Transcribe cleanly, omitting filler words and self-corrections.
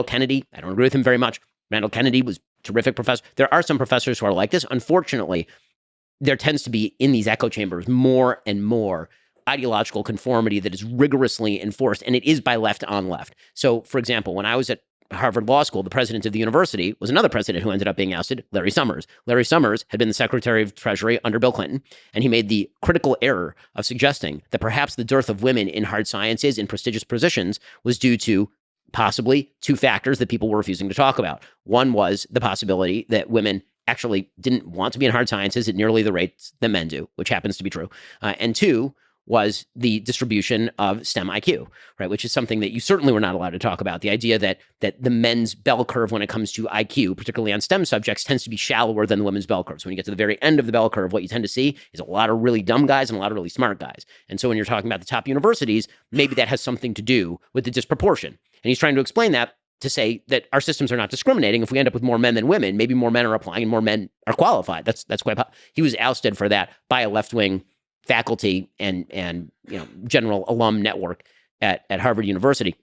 Kennedy, I don't agree with him very much. Randall Kennedy was a terrific professor. There are some professors who are like this. Unfortunately, there tends to be in these echo chambers more and more ideological conformity that is rigorously enforced, and it is by left on left. So, for example, when I was at Harvard Law School, the president of the university was another president who ended up being ousted, Larry Summers. Larry Summers had been the Secretary of Treasury under Bill Clinton, and he made the critical error of suggesting that perhaps the dearth of women in hard sciences in prestigious positions was due to possibly two factors that people were refusing to talk about. One was the possibility that women actually didn't want to be in hard sciences at nearly the rates that men do, which happens to be true. And two was the distribution of STEM IQ, right? Which is something that you certainly were not allowed to talk about. The idea that the men's bell curve when it comes to IQ, particularly on STEM subjects, tends to be shallower than the women's bell curve. So when you get to the very end of the bell curve, what you tend to see is a lot of really dumb guys and a lot of really smart guys. And so when you're talking about the top universities, maybe that has something to do with the disproportion. And he's trying to explain that to say that our systems are not discriminating. If we end up with more men than women, maybe more men are applying and more men are qualified. That's quite. He was ousted for that by a left-wing faculty and general alum network at Harvard University.